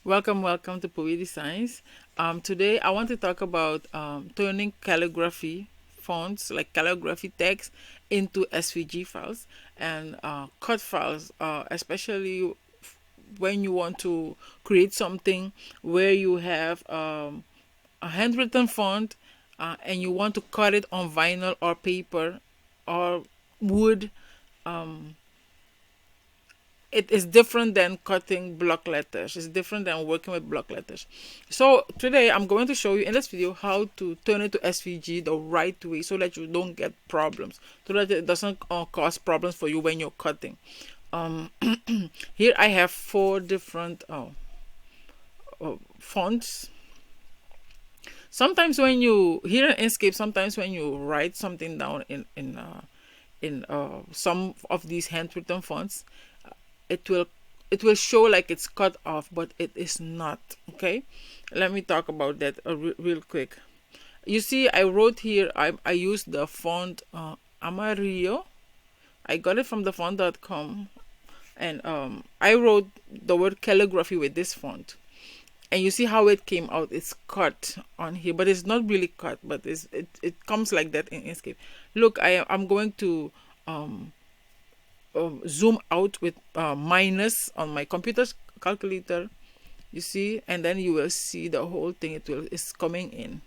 Welcome to pouidesigns. Today I want to talk about turning calligraphy fonts, like calligraphy text, into SVG files and cut files, especially when you want to create something where you have a handwritten font and you want to cut it on vinyl or paper or wood. Um, it is different than cutting block letters. It's different than working with block letters. So today I'm going to show you in this video how to turn it to SVG the right way so that you don't get problems, so that it doesn't cause problems for you when you're cutting. Um, Here I have four different fonts. Sometimes when you here in Inkscape, sometimes when you write something down in some of these handwritten fonts, it will show like it's cut off, but it is not. Okay, let me talk about that real quick. You see, I wrote here, I used the font Amarillo. I got it from the font.com, and I wrote the word calligraphy with this font, and you see how it came out. It's cut on here, but it's not really cut, but it comes like that in Inkscape. Look, I'm going to zoom out with minus on my computer's calculator, you see, and then you will see the whole thing. Is coming in.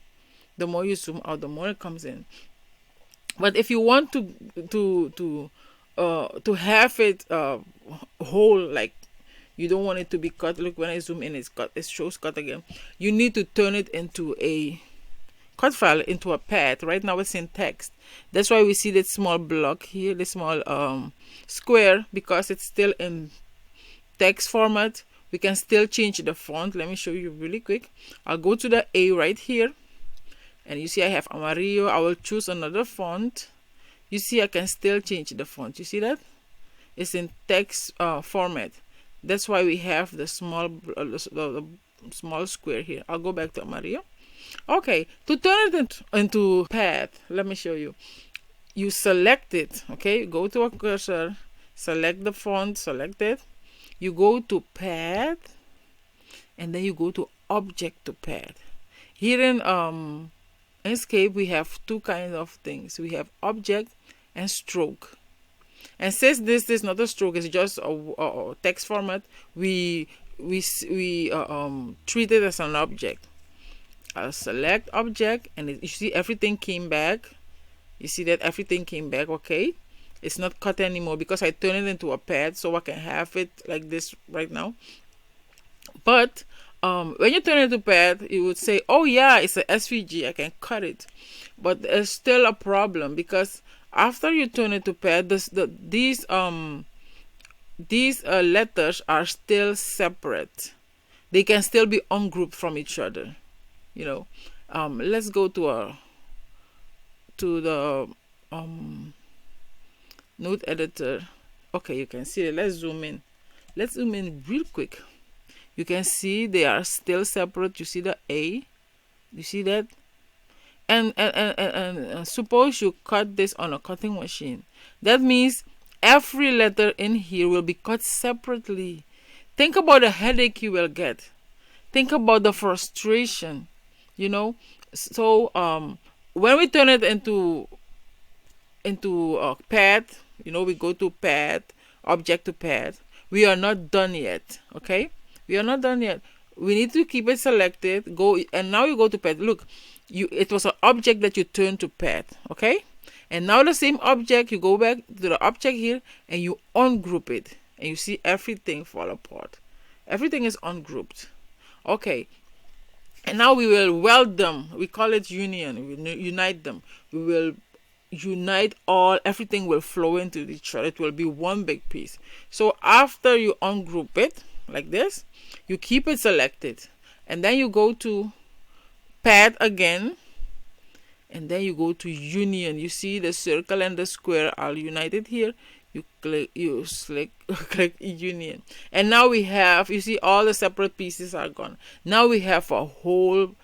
The more you zoom out, the more it comes in. But if you want to have it whole, like you don't want it to be cut. Look, when I zoom in, it's cut. It shows cut again. You need to turn it into a cut file, into a path. Right now it's in text. That's why we see that small block here, the small square, because it's still in text format. We can still change the font. Let me show you really quick. I'll go to the A right here, and you see I have Amarillo. I will choose another font. You see I can still change the font. You see that? It's in text format. That's why we have the small the small square here. I'll go back to Amarillo. Okay, to turn it into path, let me show you. You select it, okay? Go to a cursor, select the font, select it. You go to path, and then you go to object to path. Here in Inkscape, we have two kinds of things. We have object and stroke. And since this is not a stroke, it's just a text format, we treat it as an object. I'll select object, and you see everything came back. You see that everything came back. Okay, it's not cut anymore because I turn it into a pad, so I can have it like this right now. But when you turn it to pad, you would say, oh yeah, it's a SVG, I can cut it. But there's still a problem, because after you turn it to pad, these letters are still separate. They can still be ungrouped from each other. You know, let's go to the note editor. Okay, you can see it. Let's zoom in. Let's zoom in real quick. You can see they are still separate. You see the A. You see that? And suppose you cut this on a cutting machine. That means every letter in here will be cut separately. Think about the headache you will get. Think about the frustration. You know, so when we turn it into path, you know, we go to path, object to path. We are not done yet. Okay, we are not done yet. We need to keep it selected. Go, and now you go to path. Look, it was an object that you turned to path. Okay, and now the same object, you go back to the object here and you ungroup it, and you see everything fall apart. Everything is ungrouped. Okay. And now we will weld them. We call it union. We unite them. We will unite everything will flow into each other. It will be one big piece. So after you ungroup it like this, you keep it selected. And then you go to pad again. And then you go to union. You see the circle and the square are united here. You click click union, and now we have, you see, all the separate pieces are gone. Now we have a whole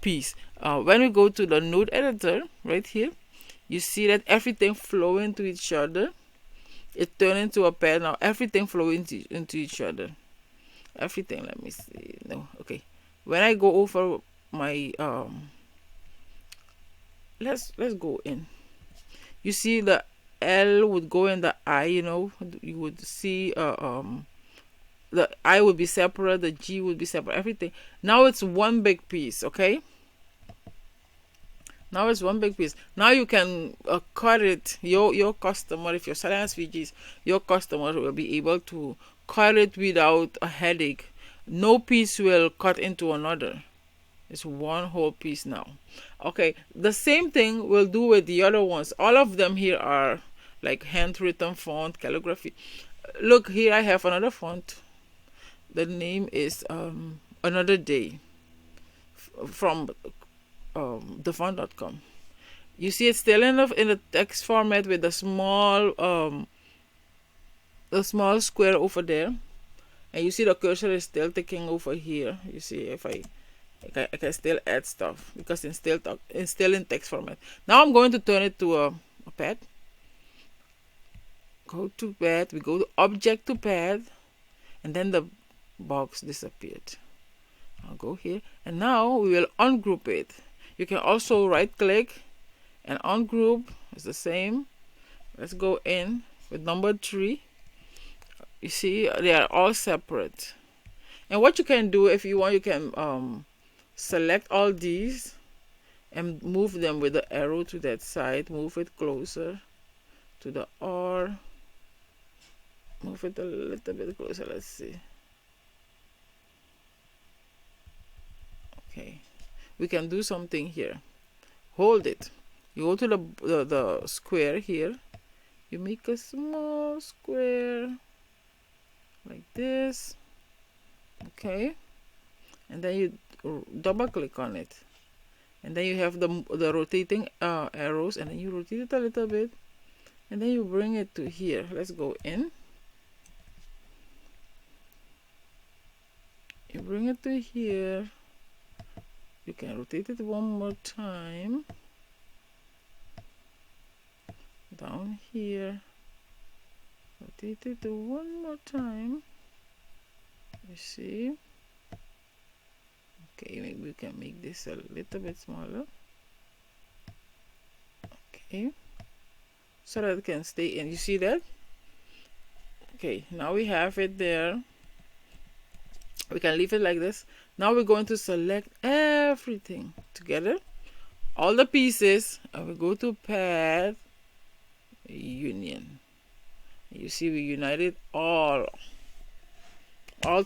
piece. When we go to the node editor right here, you see that everything flow into each other. It turned into a pad. Now everything flow into each other. everything. Let me see. No, okay. When I go over my let's go in. You see the L would go in the I, you know, you would see the I would be separate, the G would be separate, everything. Now it's one big piece, okay? Now it's one big piece. Now you can cut it. Your customer, if you're selling SVGs, your customer will be able to cut it without a headache. No piece will cut into another. It's one whole piece now. Okay, the same thing we'll do with the other ones. All of them here are like handwritten font, calligraphy. Look, here I have another font. The name is Another Day from thefont.com. You see it's still in the text format with the small square over there, and you see the cursor is still taking over here. You see if I can still add stuff because it's still in text format. Now I'm going to turn it to a pad. Go to pad, we go to object to pad, and then the box disappeared. I'll go here, and now we will ungroup it. You can also right click and ungroup. It's the same. Let's go in with number 3. You see they are all separate. And what you can do, if you want, you can select all these and move them with the arrow to that side. Move it closer to the R. Move it a little bit closer. Let's see. Okay, we can do something here. Hold it. You go to the square here. You make a small square like this. Okay, and then you double click on it, and then you have the rotating arrows, and then you rotate it a little bit, and then you bring it to here. Let's go in. You bring it to here. You can rotate it one more time down here. Rotate it one more time. You see? Okay, maybe we can make this a little bit smaller. Okay, so that it can stay in. You see that? Okay, now we have it there. We can leave it like this. Now we're going to select everything together, all the pieces, and we go to pad, union. You see we united all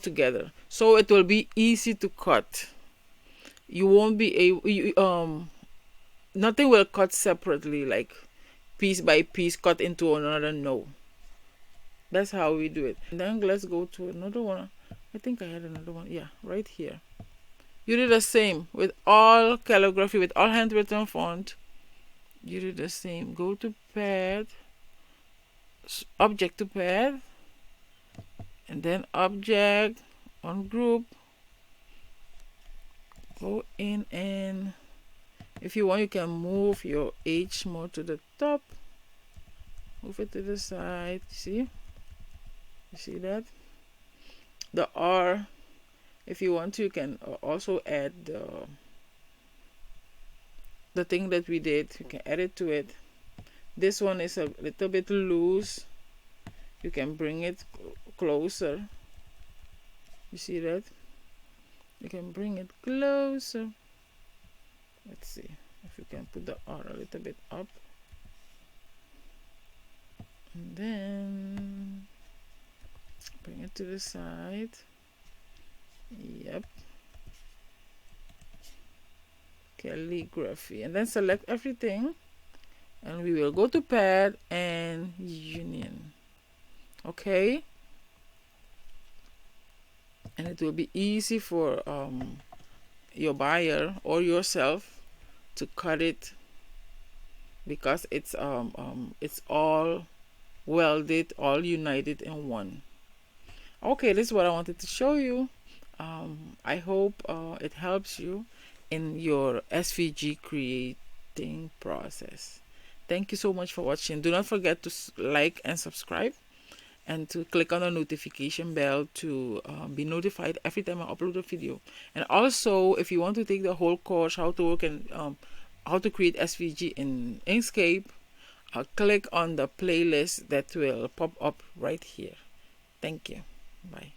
together, so it will be easy to cut. You won't be able, nothing will cut separately, like piece by piece cut into another. No, that's how we do it. And then let's go to another one. I think I had another one. Yeah, right here. You do the same with all calligraphy, with all handwritten font. You do the same. Go to pad, object to pad, and then object, ungroup. Go in, and if you want, you can move your H more to the top. Move it to the side. See? You see that? The R, if you want to, you can also add the thing that we did. You can add it to it. This one is a little bit loose. You can bring it closer. You see that? You can bring it closer. Let's see if you can put the R a little bit up. And then bring it to the side. Yep. Calligraphy. And then select everything. And we will go to pad and union. Okay. And it will be easy for your buyer or yourself to cut it, because it's all welded, all united in one. Okay, this is what I wanted to show you. I hope it helps you in your SVG creating process. Thank you so much for watching. Do not forget to like and subscribe, and to click on the notification bell to be notified every time I upload a video. And also, if you want to take the whole course, how to work and how to create SVG in Inkscape, click on the playlist that will pop up right here. Thank you. Bye.